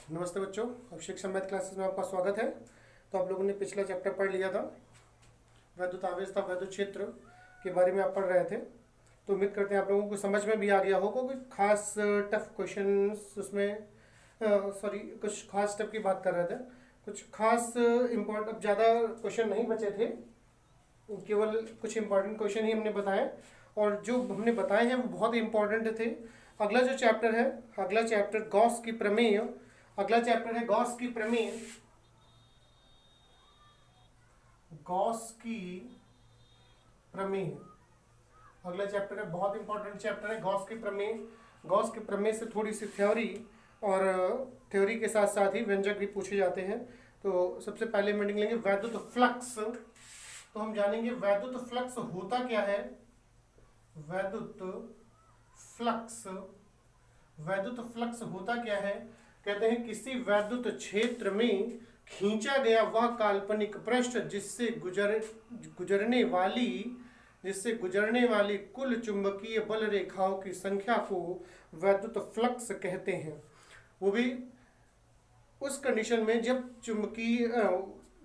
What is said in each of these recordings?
नमस्ते बच्चों, अभिषेक math classes में आपका स्वागत है। तो आप लोगों ने पिछला चैप्टर पढ़ लिया था, वैद्युत आवेश था वैद्युत क्षेत्र के बारे में आप पढ़ रहे थे। तो उम्मीद करते हैं आप लोगों को समझ में भी आ गया होगा। कोई खास टफ क्वेश्चन उसमें कुछ खास स्टेप की बात कर रहे थे, कुछ खास इम्पोर्टेंट अब ज़्यादा क्वेश्चन नहीं बचे थे, केवल कुछ इंपॉर्टेंट क्वेश्चन ही हमने बताए और जो हमने बताए हैं वो बहुत इंपॉर्टेंट थे। अगला जो चैप्टर है, अगला चैप्टर गॉस की प्रमेय, अगला चैप्टर है गॉस की प्रमेय। गॉस की प्रमेय अगला चैप्टर है, बहुत इंपॉर्टेंट चैप्टर है गॉस की प्रमेय। गॉस की प्रमेय से थोड़ी सी थ्योरी और थ्योरी के साथ साथ ही व्यंजक भी पूछे जाते हैं। तो सबसे पहले हम रीडिंग लेंगे वैद्युत फ्लक्स। तो हम जानेंगे वैद्युत फ्लक्स होता क्या है। वैद्युत फ्लक्स, वैद्युत फ्लक्स होता क्या है। कहते हैं किसी वैद्युत क्षेत्र में खींचा गया वह काल्पनिक पृष्ठ जिससे गुजरने वाली कुल चुंबकीय बल रेखाओं की संख्या को वैद्युत फ्लक्स कहते हैं। वो भी उस कंडीशन में जब चुंबकीय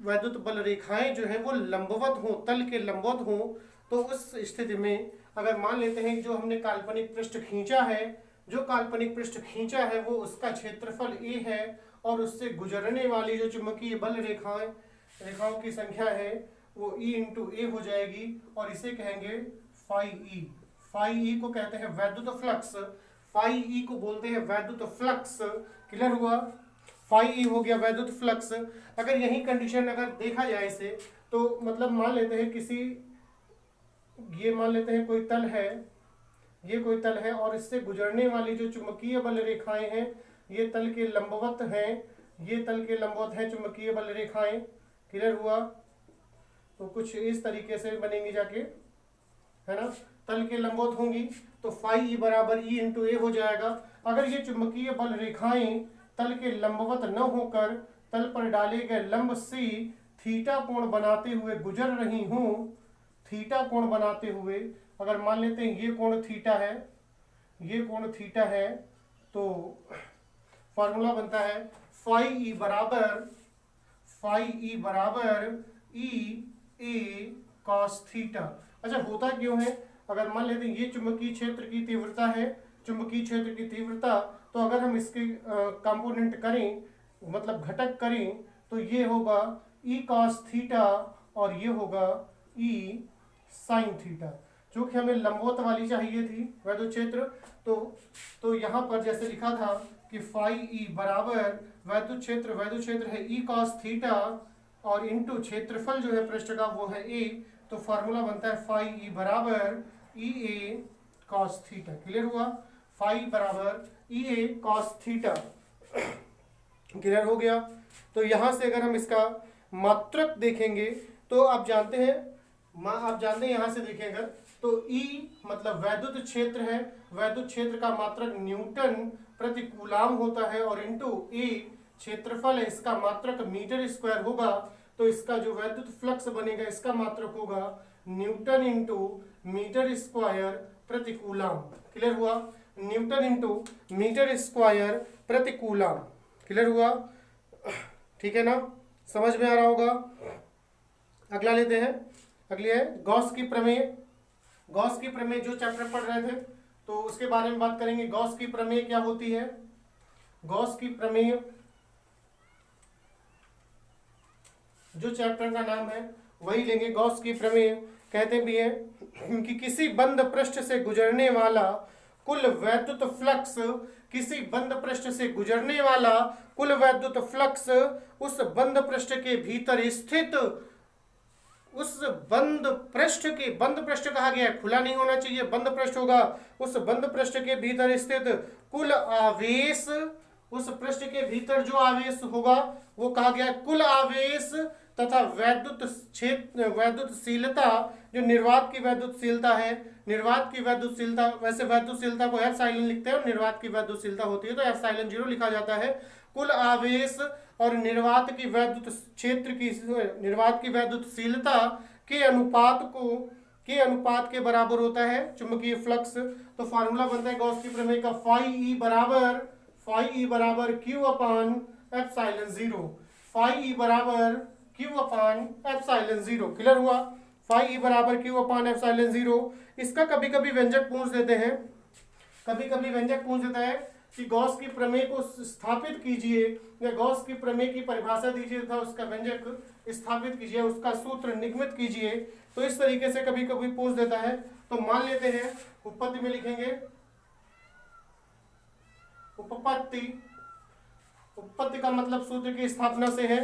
वैद्युत बल रेखाएं जो है वो लंबवत हो, तल के लंबवत हो। तो उस स्थिति में अगर मान लेते हैं जो हमने काल्पनिक पृष्ठ खींचा है, जो काल्पनिक पृष्ठ खींचा है वो उसका क्षेत्रफल ए है और उससे गुजरने वाली जो चुंबकीय बल रेखाओं की संख्या है वो ई इंटू ए हो जाएगी और इसे कहेंगे फाई ई। फाई ई को कहते हैं वैद्युत फ्लक्स, फाई ई को बोलते हैं वैद्युत फ्लक्स। क्लियर हुआ, फाई ई हो गया वैद्युत फ्लक्स। अगर यही कंडीशन अगर देखा जाए इसे तो मतलब मान लेते हैं ये मान लेते हैं कोई तल है, ये कोई तल है और इससे गुजरने वाली जो चुंबकीय बल रेखाएं हैं ये तल के लंबवत हैं, ये तल के लंबवत हैं चुंबकीय बल रेखाएं। क्लियर हुआ, तो कुछ इस तरीके से बनेंगी जाके, है ना, तल के लंबवत होंगी तो फाई ई बराबर ई इंटू ए हो जाएगा। अगर ये चुंबकीय बल रेखाएं तल के लंबवत न होकर तल पर डाले गए लंब से थीटा कोण बनाते हुए गुजर रही हूं, थीटा कोण बनाते हुए, अगर मान लेते हैं ये कोण थीटा है, ये कोण थीटा है, तो फॉर्मूला बनता है फाई ई बराबर ई ए कॉस थीटा। अच्छा, होता क्यों है, अगर मान लेते हैं ये चुंबकीय क्षेत्र की तीव्रता है, चुंबकीय क्षेत्र की तीव्रता, तो अगर हम इसके कंपोनेंट करें, मतलब घटक करें, तो ये होगा ई कॉस थीटा और ये होगा ई साइन थीटा, जो कि हमें लंबवत वाली चाहिए थी वैद्युत क्षेत्र। तो यहाँ पर जैसे लिखा था कि फाई ई बराबर वैद्युत क्षेत्र है ई कॉस थीटा और इंटू क्षेत्रफल जो है पृष्ठ का वो है ए, तो फार्मूला बनता है फाई ई बराबर ई ए कॉस थीटा। क्लियर हुआ, फाई बराबर ई ए कॉस थीटा। क्लियर हो गया। तो यहाँ से अगर हम इसका मात्रक देखेंगे तो आप जानते हैं यहाँ से देखेंगे तो E मतलब वैद्युत क्षेत्र है, वैद्युत क्षेत्र का मात्रक न्यूटन प्रति कूलाम होता है और इंटू ए क्षेत्रफल है, इसका मात्रक मीटर स्क्वायर होगा। तो इसका जो वैद्युत फ्लक्स बनेगा इसका मात्रक होगा न्यूटन इंटू मीटर स्क्वायर प्रति कूलाम। क्लियर हुआ, न्यूटन इंटू मीटर स्क्वायर प्रति कूलाम। क्लियर हुआ, ठीक है ना, समझ में आ रहा होगा। अगला लेते हैं, अगली है गॉस की प्रमेय। गॉस की प्रमेय जो चैप्टर पढ़ रहे थे तो उसके बारे में बात करेंगे। गॉस की प्रमेय क्या होती है। गॉस की प्रमेय जो चैप्टर का नाम है वही लेंगे। गॉस की प्रमेय कहते भी हैं कि किसी बंद पृष्ठ से गुजरने वाला कुल वैद्युत फ्लक्स, किसी बंद पृष्ठ से गुजरने वाला कुल वैद्युत फ्लक्स उस बंद पृष्ठ के भीतर स्थित, उस बंद पृष्ठ कहा गया है, खुला नहीं होना चाहिए, बंद पृष्ठ होगा, उस बंद पृष्ठ के भीतर स्थित कुल आवेश, उस पृष्ठ के भीतर जो आवेश होगा वो कहा गया कुल आवेश तथा वैद्युतशीलता, जो निर्वात की वैद्युतशीलता है, निर्वात की वैद्युतशीलता, वैसे वैद्युतशीलता को एप्सिलॉन लिखते हैं और निर्वात की वैद्युतशीलता होती है तो एप्सिलॉन 0 लिखा जाता है। कुल आवेश और निर्वात की वैद्युत क्षेत्र की, निर्वात की वैद्युतशीलता के अनुपात के बराबर होता है चुंबकीय फ्लक्स। तो फार्मूला बनता है गॉस की प्रमेय का फाई फाई ई बराबर Q upon epsilon zero, phi E बराबर Q upon epsilon zero. Clear हुआ? फाई ई बराबर क्यू अपान एप्सिलॉन जीरो। इसका कभी कभी व्यंजक पूछ देते हैं, कभी कभी व्यंजक पूछ देता है कि गॉस की प्रमेय को स्थापित कीजिए या गॉस की प्रमेय की परिभाषा दीजिए तथा उसका व्यंजक स्थापित कीजिए, उसका सूत्र निगमित कीजिए। तो इस तरीके से कभी कभी पूछ देता है। तो मान लेते हैं उपपत्ति में लिखेंगे, उपपत्ति, उपपत्ति का मतलब सूत्र की स्थापना से है।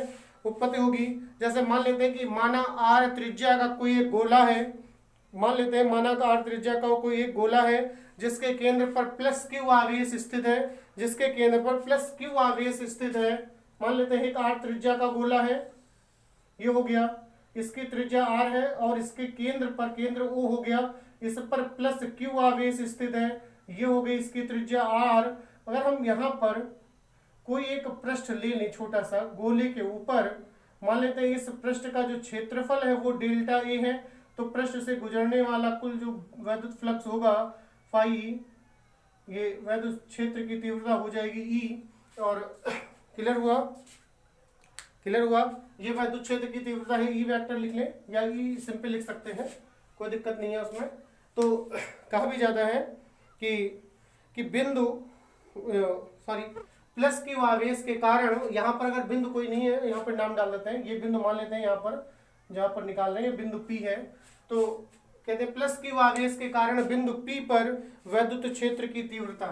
उपपत्ति होगी जैसे मान लेते हैं कि माना आर त्रिज्या का कोई एक गोला है, मान लेते हैं माना का आर त्रिज्या का कोई एक गोला है जिसके केंद्र पर प्लस क्यू आवेश स्थित है, जिसके केंद्र पर प्लस क्यू आवेश स्थित है। मान लेते हैं एक आर त्रिज्या का गोला है, ये हो गया, इसकी त्रिज्या आर है और इसके केंद्र पर, केंद्र ओ हो गया, इस पर प्लस क्यू आवेश स्थित है, ये हो गई इसकी त्रिज्या आर। अगर हम यहाँ पर कोई एक पृष्ठ ले लें छोटा सा गोले के ऊपर, मान लेते हैं इस पृष्ठ का जो क्षेत्रफल है वो डेल्टा ए है, तो पृष्ठ से गुजरने वाला कुल जो वैद्युत फ्लक्स होगा फाई, ये वैद्युत क्षेत्र की तीव्रता हो जाएगी ई। और क्लियर हुआ? क्लियर हुआ? ये वैद्युत क्षेत्र की तीव्रता है, ई वेक्टर लिख लें या ई सिंपल लिख सकते हैं, कोई दिक्कत नहीं है उसमें। तो कहा भी जाता है कि बिंदु सॉरी प्लस क्यू आवेश के कारण, यहाँ पर अगर बिंदु कोई नहीं है, यहाँ पर नाम डाल देते हैं, ये बिंदु मान लेते हैं यहाँ पर जहाँ पर निकाल रहे हैं, बिंदु पी है। तो कहते हैं प्लस क्यू आवेश के कारण बिंदु पी पर वैद्युत क्षेत्र की तीव्रता,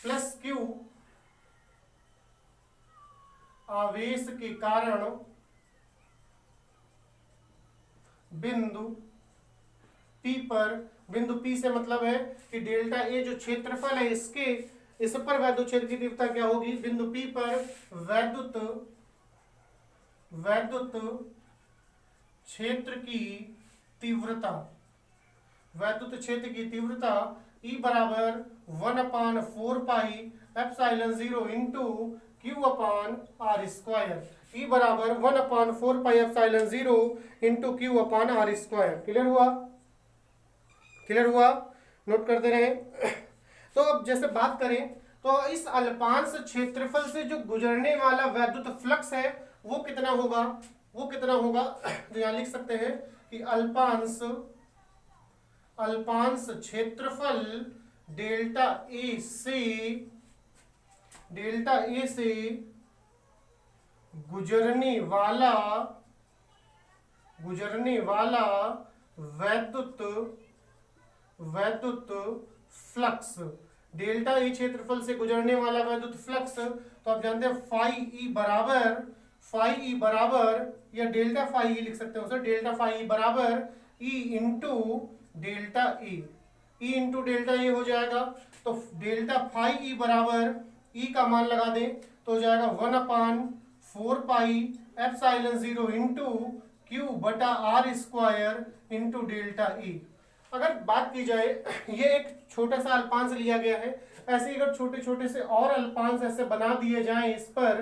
प्लस क्यू आवेश के कारण बिंदु पी पर, बिंदु पी से मतलब है कि डेल्टा ए जो क्षेत्रफल है इसके, इस पर वैद्युत क्षेत्र की तीव्रता क्या होगी? बिंदु पी पर वैद्युत क्षेत्र की तीव्रता, वैद्युत क्षेत्र की तीव्रता E बराबर 1/4 pi epsilon 0 into Q upon R square. E बराबर 1/4 pi epsilon 0 into Q upon R square. Clear हुआ? क्लियर हुआ? नोट करते रहे। तो अब जैसे बात करें तो इस अल्पांश क्षेत्रफल से जो गुजरने वाला वैद्युत फ्लक्स है वो कितना होगा? वो कितना होगा? तो यहां लिख सकते हैं कि अल्पांश क्षेत्रफल डेल्टा ए से गुजरने वाला वैद्युत फ्लक्स, डेल्टा ई क्षेत्रफल से गुजरने वाला वैद्युत फ्लक्स। तो आप जानते हैं फाई ई बराबर या डेल्टा फाई ई लिख सकते हैं उसे, डेल्टा फाई ई बराबर ई इंटू डेल्टा ए, ई इंटू डेल्टा ए हो जाएगा। तो डेल्टा फाई ई बराबर ई का मान लगा दें तो हो जाएगा 1/4 पाई एप्सिलॉन 0 इंटू क्यू बटा are square into delta E. अगर बात की जाए, ये एक छोटा सा अल्पांश लिया गया है, ऐसे ही अगर छोटे छोटे से और अल्पांश ऐसे बना दिए जाएं इस पर,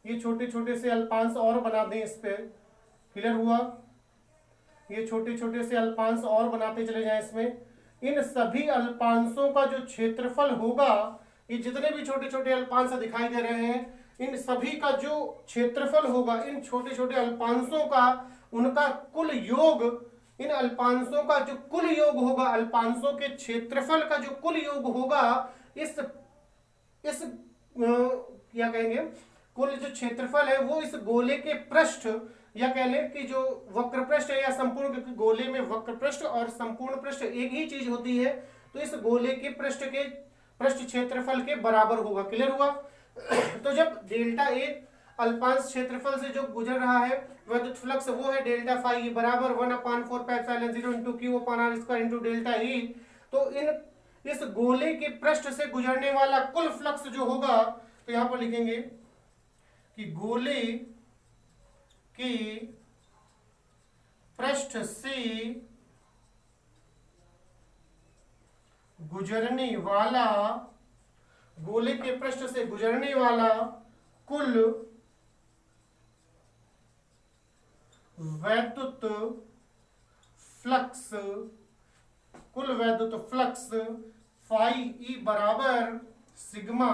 ये छोटे छोटे से अल्पांश और बना दें इस पे। क्लियर हुआ? ये छोटे छोटे से अल्पांश और बनाते चले जाएं इसमें, इन सभी अल्पांशों का जो क्षेत्रफल होगा, ये जितने भी छोटे छोटे अल्पांश दिखाई दे रहे हैं, इन सभी का जो क्षेत्रफल होगा, इन छोटे छोटे अल्पांशों का, उनका कुल योग, इन अल्पांशों का जो कुल योग होगा, अल्पांशों के क्षेत्रफल का जो कुल योग होगा, इस क्या कहेंगे, कुल जो क्षेत्रफल है वो इस गोले के पृष्ठ, या कह लें कि जो वक्र पृष्ठ है या संपूर्ण गोले में वक्र पृष्ठ और संपूर्ण पृष्ठ एक ही चीज होती है, तो इस गोले के पृष्ठ क्षेत्रफल के बराबर होगा। क्लियर हुआ? तो जब डेल्टा ए अल्पांश क्षेत्रफल से जो गुजर रहा है वैद्युत फ्लक्स वो है डेल्टा फाई बराबर 1/4 pi epsilon 0 into Q upon R square into delta E. तो इस गोले के पृष्ठ से गुजरने वाला कुल फ्लक्स जो होगा, तो यहां पर लिखेंगे कि गोले के पृष्ठ से गुजरने वाला, गोले के पृष्ठ से गुजरने वाला कुल वैद्युत फ्लक्स, कुल वैद्युत फ्लक्स फाई ई बराबर sigma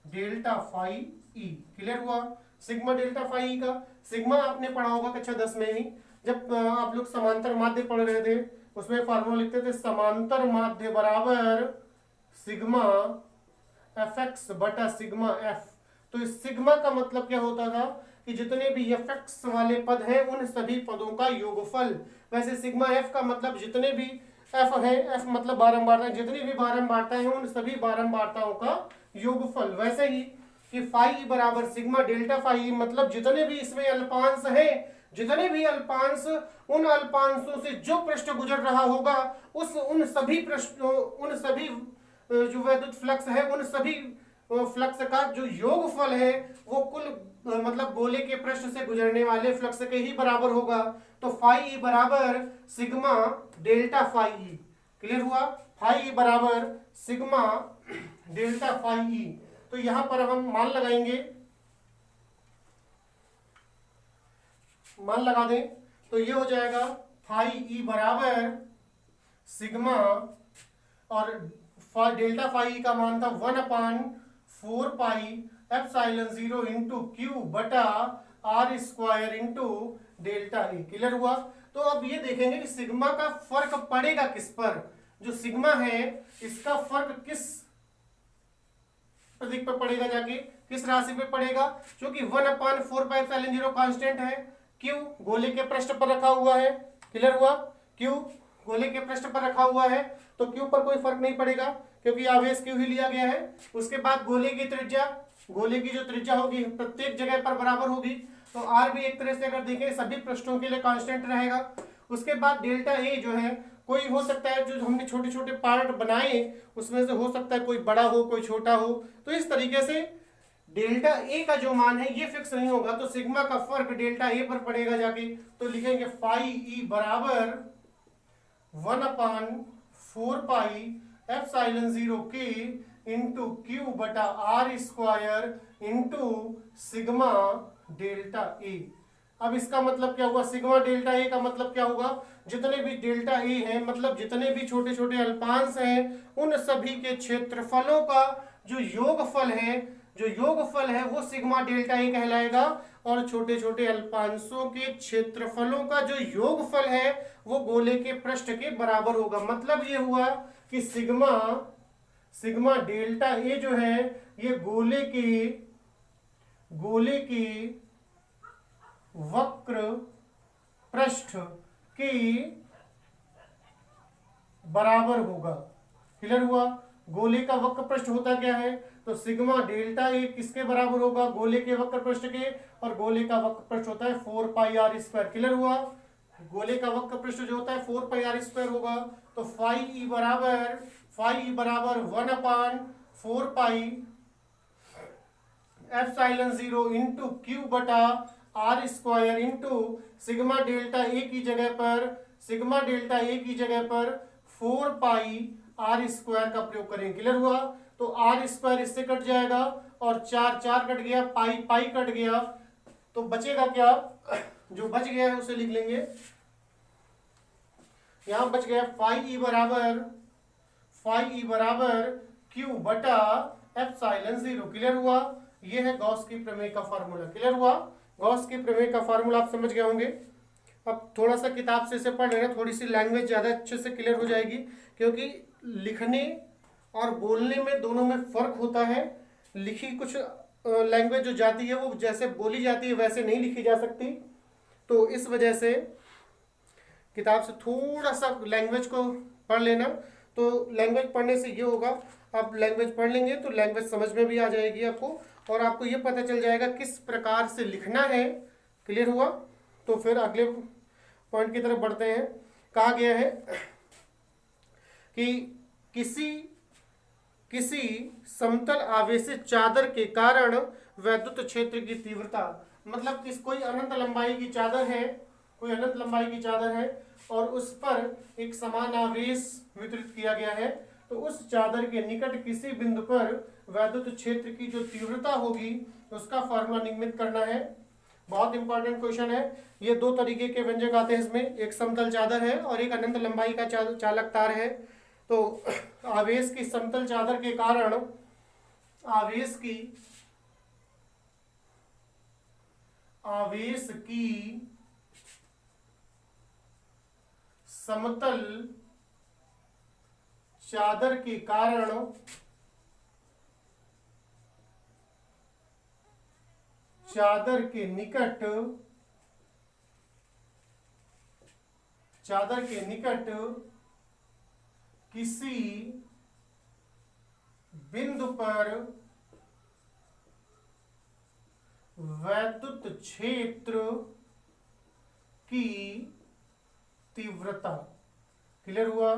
delta phi E. Clear हुआ? सिग्मा डेल्टा फाई ई का सिग्मा आपने पढ़ा होगा कक्षा 10 में ही, जब आप लोग समांतर माध्य पढ़ रहे थे उसमें फार्मूला लिखते थे समांतर माध्य बराबर सिग्मा एफ एक्स बटा सिग्मा एफ। तो इस सिग्मा का मतलब क्या होता था कि जितने भी एफ एक्स वाले पद हैं उन सभी पदों का योगफल। वैसे सिग्मा एफ का मतलब जितने भी एफ है, एफ मतलब बारंबारता, जितनी भी बारंबारता है उन सभी बारंबारताओं का योगफल। वैसे ही कि फाई बराबर सिग्मा डेल्टा फाई मतलब जितने भी इसमें अल्पांश हैं, जितने भी अल्पांश, उन अल्पांशों से जो पृष्ठ गुजर रहा होगा उन सभी पृष्ठों, उन सभी जो वैद्युत फ्लक्स है उन सभी फ्लक्स का जो योगफल है वो कुल मतलब गोले के पृष्ठ से गुजरने वाले फ्लक्स के ही बराबर होगा। तो फाई बराबर sigma delta phi E. Clear हुआ? फाई बराबर सिग्मा डेल्टा फाई ई। तो यहां पर हम मान लगाएंगे, मान लगा दें तो ये हो जाएगा फाई ई बराबर सिग्मा, और डेल्टा फाई का मान था 1/4 पाई एप्सिलॉन 0 इंटू क्यू बटा are square into delta A. Clear हुआ? तो अब ये देखेंगे कि सिग्मा का फर्क पड़ेगा किस पर। जो सिग्मा है इसका फर्क किस प्रतीक पर पड़ेगा, जाके किस राशि पे पड़ेगा, क्योंकि 1/4 पाई एप्सिलॉन 0 कांस्टेंट है, क्यू गोले के पृष्ठ पर रखा हुआ है। क्लियर हुआ? क्यू गोले के पृष्ठ पर रखा हुआ है तो क्यू पर कोई फर्क नहीं पड़ेगा क्योंकि आवेश क्यू ही लिया गया है। उसके बाद गोले की त्रिज्या, गोले की जो त्रिज्या होगी प्रत्येक जगह पर बराबर होगी, तो आर भी एक तरह से अगर देखें सभी पृष्ठों के लिए कांस्टेंट रहेगा। उसके बाद डेल्टा ए जो है कोई हो सकता है, जो हमने छोटे छोटे पार्ट बनाए उसमें से हो सकता है कोई बड़ा हो कोई छोटा हो, तो इस तरीके से डेल्टा ए का जो मान है ये फिक्स नहीं होगा, तो सिग्मा का फर्क डेल्टा ए पर पड़ेगा जाके। तो लिखेंगे फाई ई बराबर 1/4 पाई एप्सिलॉन 0 के इंटू क्यू बटा are square into sigma delta A. अब इसका मतलब क्या हुआ, सिग्मा डेल्टा ए का मतलब क्या होगा, जितने भी डेल्टा ए है मतलब जितने भी छोटे छोटे अल्पांश हैं उन सभी के क्षेत्रफलों का जो योगफल है, जो योगफल है वो सिग्मा डेल्टा ए कहलाएगा, और छोटे छोटे अल्पांशों के क्षेत्रफलों का जो योगफल है वो गोले के पृष्ठ के बराबर होगा। मतलब ये हुआ कि सिग्मा डेल्टा ए जो है ये गोले की वक्र पृष्ठ के बराबर होगा। क्लियर हुआ? गोले का वक्र पृष्ठ होता क्या है, तो सिग्मा डेल्टा ए किसके बराबर होगा, गोले के वक्र पृष्ठ के, और गोले का वक्र पृष्ठ होता है 4 पाई आर स्क्वायर। क्लियर हुआ? गोले का वक्र पृष्ठ जो होता है 4 पाई आर स्क्वायर होगा। तो फाई ई बराबर 1/4 पाई एप्सिलॉन 0 इंटू क्यू बटा are square into sigma delta A की जगह पर 4 पाई आर स्क्वायर का प्रयोग करें। क्लियर हुआ? तो आर स्क्वायर इससे कट जाएगा और 4 कट गया, पाई कट गया, तो बचेगा क्या, जो बच गया है उसे लिख लेंगे। यहां बच गया फाई ई बराबर क्यू बटा एप्सिलॉन 0। क्लियर हुआ? यह है गॉस की प्रमेय का फार्मूला। क्लियर हुआ? गॉस की प्रमेय का फार्मूला आप समझ गए होंगे। अब थोड़ा सा किताब से इसे पढ़ लेना, थोड़ी सी लैंग्वेज ज्यादा अच्छे से क्लियर हो जाएगी, क्योंकि लिखने और बोलने में दोनों में फर्क होता है। लिखी कुछ लैंग्वेज जो जाती है वो जैसे बोली जाती है वैसे नहीं लिखी जा सकती, तो इस वजह से किताब से थोड़ा सा लैंग्वेज को पढ़ लेना। तो लैंग्वेज पढ़ने से ये होगा, आप लैंग्वेज पढ़ लेंगे तो लैंग्वेज समझ में भी आ जाएगी आपको, और आपको ये पता चल जाएगा किस प्रकार से लिखना है। क्लियर हुआ? तो फिर अगले पॉइंट की तरफ बढ़ते हैं। कहा गया है कि किसी समतल आवेशित चादर के कारण वैद्युत क्षेत्र की तीव्रता, मतलब कोई अनंत लंबाई की चादर है और उस पर एक समान आवेश वितरित किया गया है, तो उस चादर के निकट किसी बिंदु पर वैद्युत क्षेत्र की जो तीव्रता होगी उसका फॉर्मूला निम्नित करना है। बहुत इंपॉर्टेंट क्वेश्चन है। ये 2 तरीके के व्यंजक आते हैं इसमें, एक समतल चादर है और एक अनंत लंबाई का चालक तार है। तो आवेश की समतल चादर के कारण आवेश की समतल चादर के कारण चादर के निकट किसी बिंदु पर वैद्युत क्षेत्र की तीव्रता। क्लियर हुआ?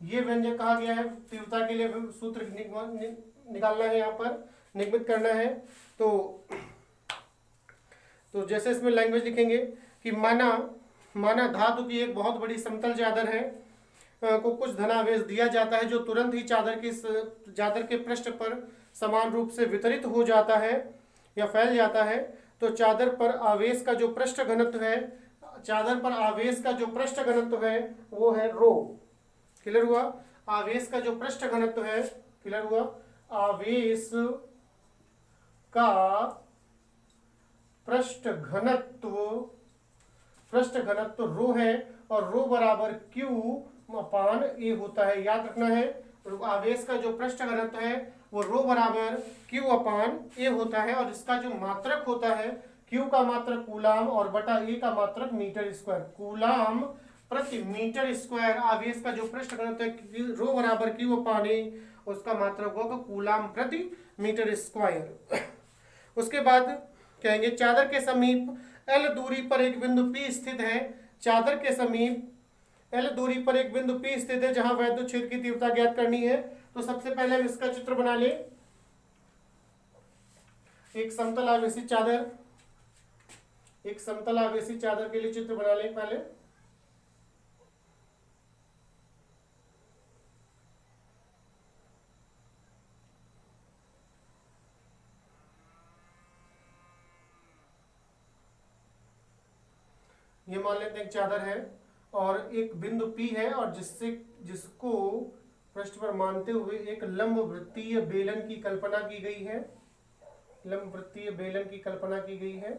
ये व्यंजक कहा गया है, तीव्रता के लिए सूत्र निकालना है, यहाँ पर निगमित करना है। तो जैसे इसमें लैंग्वेज लिखेंगे कि माना धातु की एक बहुत बड़ी समतल चादर है को कुछ धनावेश दिया जाता है जो तुरंत ही चादर के पृष्ठ पर समान रूप से वितरित हो जाता है या फैल जाता है। तो चादर पर आवेश का जो पृष्ठ घनत्व है वो है रो। क्लियर हुआ? आवेश का जो पृष्ठ घनत्व है, क्लियर हुआ? आवेश का पृष्ठ घनत्व रो है और रो बराबर Q अपान A होता है। याद रखना है, आवेश का जो पृष्ठ घनत्व है वो रो बराबर Q अपान A होता है और इसका जो मात्रक होता है, Q का मात्रक कूलाम और बटा A का मात्रक मीटर स्क्वायर। कूलाम प्रति मीटर स्क्वायर आवेश का जो पृष्ठ घनत्व है रो बराबर Q अपान A, उसका मात्रक होगा कूलाम प्रति मीटर स्क्वायर। उसके बाद कहेंगे चादर के समीप L दूरी पर एक बिंदु P स्थित है। चादर के समीप L दूरी पर एक बिंदु P स्थित है जहां वैद्युत क्षेत्र की तीव्रता ज्ञात करनी है। तो सबसे पहले हम इसका चित्र बना ले। एक समतल आवेशी चादर के लिए चित्र बना ले पहले। ये मान लेते हैं एक चादर है और एक बिंदु P है और जिसको पृष्ठ पर मानते हुए एक लंब वृत्तीय बेलन की कल्पना की गई है।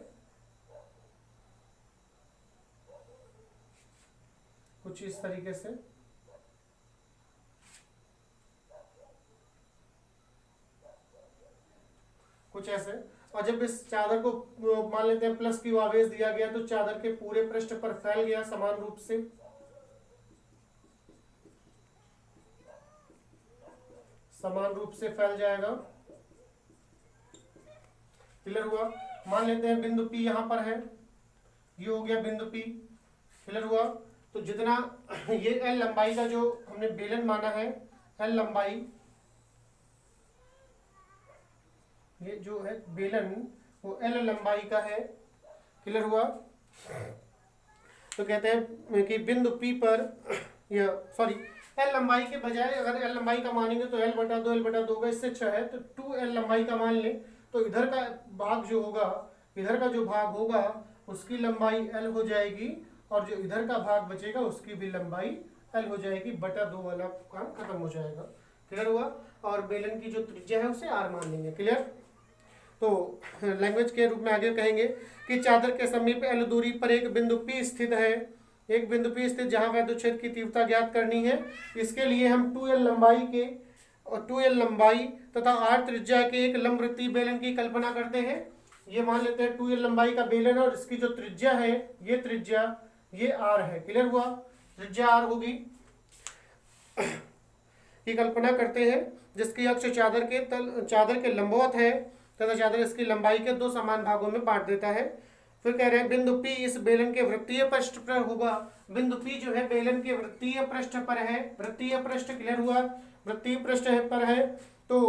कुछ इस तरीके से। कुछ ऐसे। और जब इस चादर को मान लेते हैं प्लस Q आवेश दिया गया तो चादर के पूरे पृष्ठ पर फैल गया समान रूप से। फैल जाएगा। क्लियर हुआ? मान लेते हैं बिंदु P यहां पर है, ये हो गया बिंदु P। क्लियर हुआ? तो जितना ये L लंबाई का जो हमने बेलन माना है, L लंबाई, ये जो है बेलन वो L लंबाई का है। क्लियर हुआ? तो कहते हैं कि बिंदु P पर L लंबाई के बजाय अगर L लंबाई का मानेंगे तो L बटा 2 होगा, इससे अच्छा है तो 2L लंबाई का मान लें। तो इधर का जो भाग होगा उसकी लंबाई L हो जाएगी और जो इधर का भाग बचेगा उसकी भी लंबाई L हो जाएगी, बटा 2 वाला काम खत्म हो जाएगा। क्लियर हुआ? और बेलन की जो त्रिज्या है उसे R मान लेंगे। क्लियर? तो लैंग्वेज के रूप में आगे कहेंगे कि चादर के समीप L दूरी पर एक बिंदु P स्थित है, जहां वैद्युत क्षेत्र की तीव्रता ज्ञात करनी है। इसके लिए हम 2L लंबाई तथा R त्रिज्या के एक लंब वृत्तीय बेलन की कल्पना करते हैं। ये मान लेते हैं 2L लंबाई का बेलन है और इसकी जो त्रिज्या है ये R है। क्लियर हुआ? त्रिज्या R होगी की कल्पना करते हैं जिसकी अक्ष चादर के लंबवत है तथा चादर इसकी लंबाई के 2 समान भागों में बांट देता है। फिर कह रहे हैं बिंदु P इस बेलन के वृत्तीय पृष्ठ पर होगा। बिंदु P जो है बेलन के वृत्तीय पृष्ठ पर है। वृत्तीय पृष्ठ, क्लियर हुआ? वृत्तीय पृष्ठ पर है तो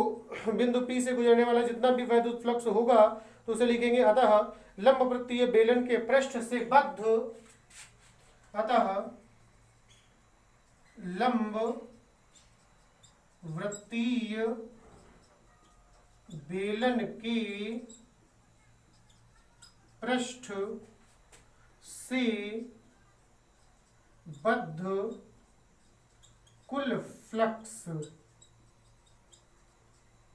बिंदु P से गुजरने वाला जितना भी वैद्युत फ्लक्स होगा तो उसे लिखेंगे अतः लंब वृत्तीय बेलन के पृष्ठ से बेलन के पृष्ठ से बद्ध कुल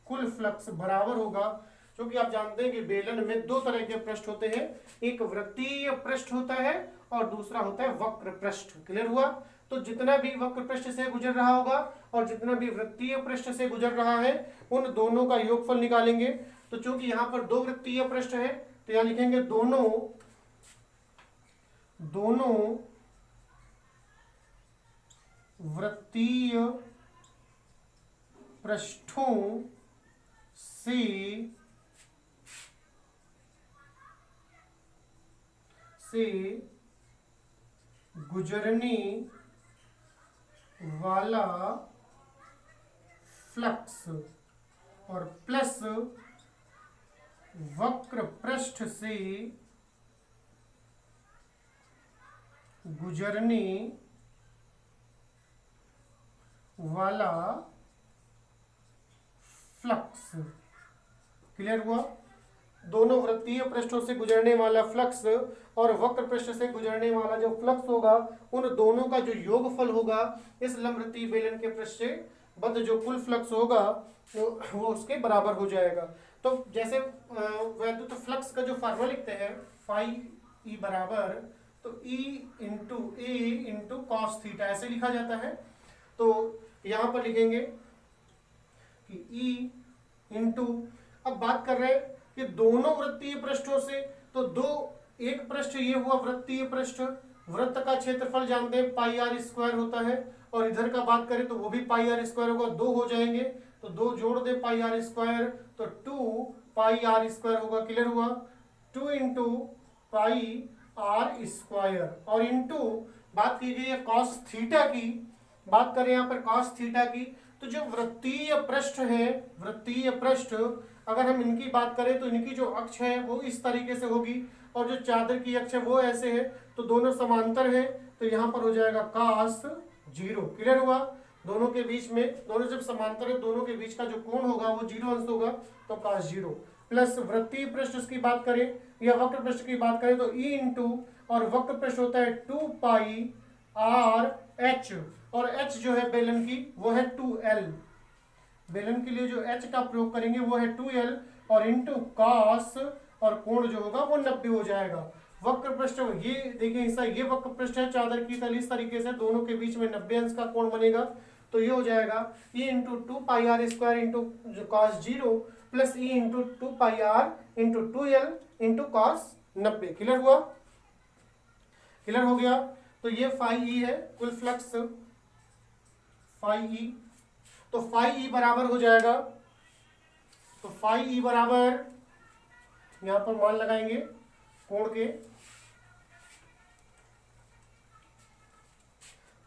कुल फ्लक्स बराबर होगा, क्योंकि आप जानते हैं कि बेलन में दो तरह के पृष्ठ होते हैं, एक वृत्तीय पृष्ठ होता है और दूसरा होता है वक्र पृष्ठ। क्लियर हुआ? तो जितना भी वक्र पृष्ठ से गुजर रहा होगा और जितना भी वृत्तीय पृष्ठ से गुजर रहा है उन दोनों का योगफल निकालेंगे। तो चूंकि यहां पर दो वृत्तीय पृष्ठ है तो यहां लिखेंगे दोनों वृत्तीय पृष्ठों से गुजरने वाला फ्लक्स और प्लस वक्र पृष्ठ से गुजरने वाला फ्लक्स। क्लियर हुआ? दोनों वृत्तीय पृष्ठों से गुजरने वाला फ्लक्स और वक्र पृष्ठ से गुजरने वाला जो फ्लक्स होगा उन दोनों का जो योगफल होगा इस लंबवृत्तीय बेलन के पृष्ठ से बद्ध जो कुल फ्लक्स होगा वो उसके बराबर हो जाएगा। तो जैसे वैद्युत फ्लक्स का जो फार्मूला लिखते हैं फाई ई बराबर, तो ई इंटू ए इंटू कॉस थीटा ऐसे लिखा जाता है। तो यहां पर लिखेंगे कि ई इंटू, अब बात कर रहे हैं कि दोनों वृत्तीय पृष्ठों से, तो एक पृष्ठ ये हुआ वृत्तीय पृष्ठ, वृत्त का क्षेत्रफल जानते हैं पाई आर स्क्वायर होता है, और इधर का बात करें तो वो भी पाई आर स्क्वायर होगा, दो हो जाएंगे तो दो जोड़ दे पाई आर स्क्वायर तो 2 पाई आर स्क्वायर होगा। क्लियर हुआ? 2 इंटू पाई आर स्क्वायर और इंटू बात की गई है कॉस थीटा की, बात करें यहाँ पर कॉस थीटा की, तो जो वृत्तीय पृष्ठ है, वृत्तीय पृष्ठ अगर हम इनकी बात करें तो इनकी जो अक्ष है वो इस तरीके से होगी और जो चादर की अक्ष है वो ऐसे है, तो दोनों समांतर है, तो यहाँ पर हो जाएगा cos 0। क्लियर हुआ? दोनों के बीच में, दोनों जब समांतर है दोनों के बीच का जो कोण होगा वो 0 अंश होगा, तो cos 0 प्लस वृत्तीय पृष्ठ की बात करें या वक्र पृष्ठ की बात करें तो ई इंटू, और वक्र पृष्ठ होता है 2 पाई आर एच, और एच जो है बेलन की वो है 2l, बेलन के लिए जो एच का प्रयोग करेंगे वो है 2l और इंटू कॉस, और कोण जो होगा वो 90 हो जाएगा। वक्र पृष्ठ ये देखिए हिस्सा ये वक्र पृष्ठ है चादर की तल, इस तरीके से दोनों के बीच में 90 अंश का कोण बनेगा, तो ये हो जाएगा E into 2 pi R square into cos 0 plus E into 2 pi R into 2l into cos 90। Clear हुआ? क्लियर हो गया? तो ये फाई ई है कुल फ्लक्स, फाई ई, तो फाई ई बराबर हो जाएगा, तो फाई ई बराबर यहां पर मान लगाएंगे कोण के,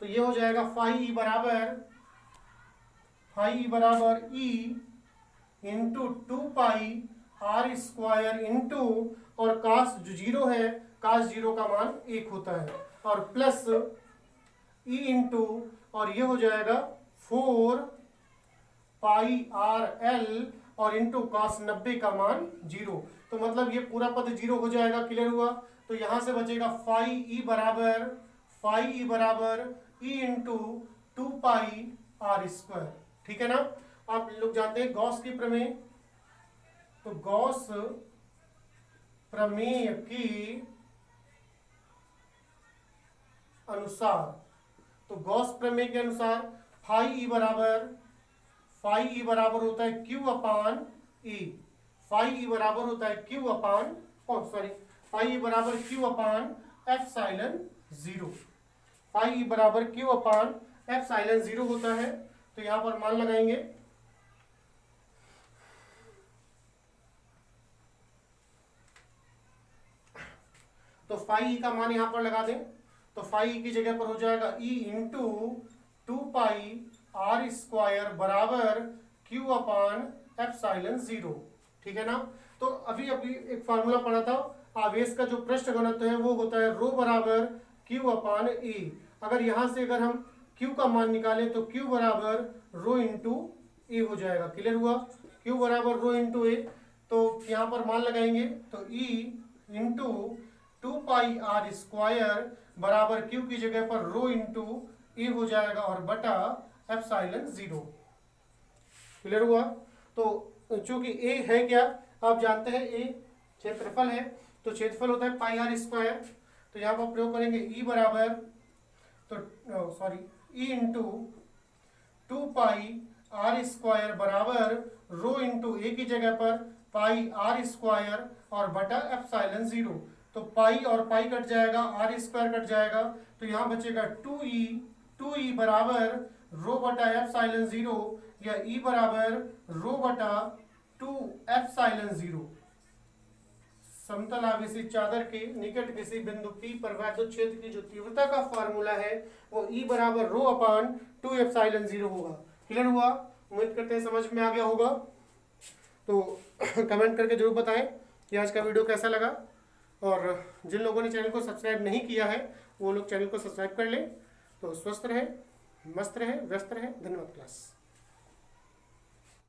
तो ये हो जाएगा फाई ई बराबर E into 2 pi R square into, और कास जो 0 है कास 0 का मान 1 होता है, और प्लस ई इंटू, और ये हो जाएगा 4 पाई आर एल और इंटू कॉस 90 का मान 0, तो मतलब ये पूरा पद 0 हो जाएगा। क्लियर हुआ? तो यहां से बचेगा फाई ई बराबर E into 2 pi R square. ठीक है ना? आप लोग जानते हैं गॉस की प्रमेय, तो गॉस प्रमेय की अनुसार, तो गॉस प्रमेय के अनुसार फाई ई बराबर होता है क्यू अपान ई, फाई ई बराबर होता है क्यू अपान, फाई ई बराबर Q upon epsilon 0, phi E बराबर क्यू अपान एप्सिलॉन 0 होता है। तो यहां पर मान लगाएंगे, तो फाई ई का मान यहां पर लगा दें, तो फाई ई की जगह पर हो जाएगा E into 2 pi R square बराबर क्यू अपान एप्सिलॉन 0। ठीक है ना? तो अभी एक फार्मूला पढ़ा था, आवेश का जो पृष्ठ घनत्व है वो होता है रो बराबर क्यू अपान ए। अगर यहां से अगर हम क्यू का मान निकालें तो क्यू बराबर रो इंटू ए हो जाएगा। क्लियर हुआ? क्यू बराबर रो इंटू ए, तो यहाँ पर मान लगाएंगे, तो E into 2 pi R square बराबर क्यू की जगह पर रो इंटू ए हो जाएगा और बटा एप्सिलॉन 0। क्लियर हुआ? तो चूंकि ए है क्या, आप जानते हैं ए क्षेत्रफल है, तो क्षेत्रफल होता है पाई आर स्क्वायर। तो यहाँ पर प्रयोग करेंगे ई बराबर, तो sorry E into 2 pi R square बराबर रो इंटू ए की जगह पर पाई आर स्क्वायर और बटा एप्सिलॉन 0। तो पाई और पाई कट जाएगा, आर स्क्वायर कट जाएगा, तो यहाँ बचेगा 2e बराबर रो बटा एप्सिलॉन 0 या ई बराबर रो बटा 2 एप्सिलॉन 0। समतल आवेशी चादर के निकट किसी बिंदु P पर वैद्युत क्षेत्र की जो तीव्रता का फार्मूला है वो E बराबर रो अपान 2 एप्सिलॉन 0 होगा। क्लियर हुआ? उम्मीद करते हैं समझ में आ गया होगा। तो कमेंट करके जरूर बताएं कि आज का वीडियो कैसा लगा, और जिन लोगों ने चैनल को सब्सक्राइब नहीं किया है वो लोग चैनल को सब्सक्राइब कर लें। तो स्वस्थ रहे, मस्त रहे, व्यस्त रहे। धन्यवाद क्लास।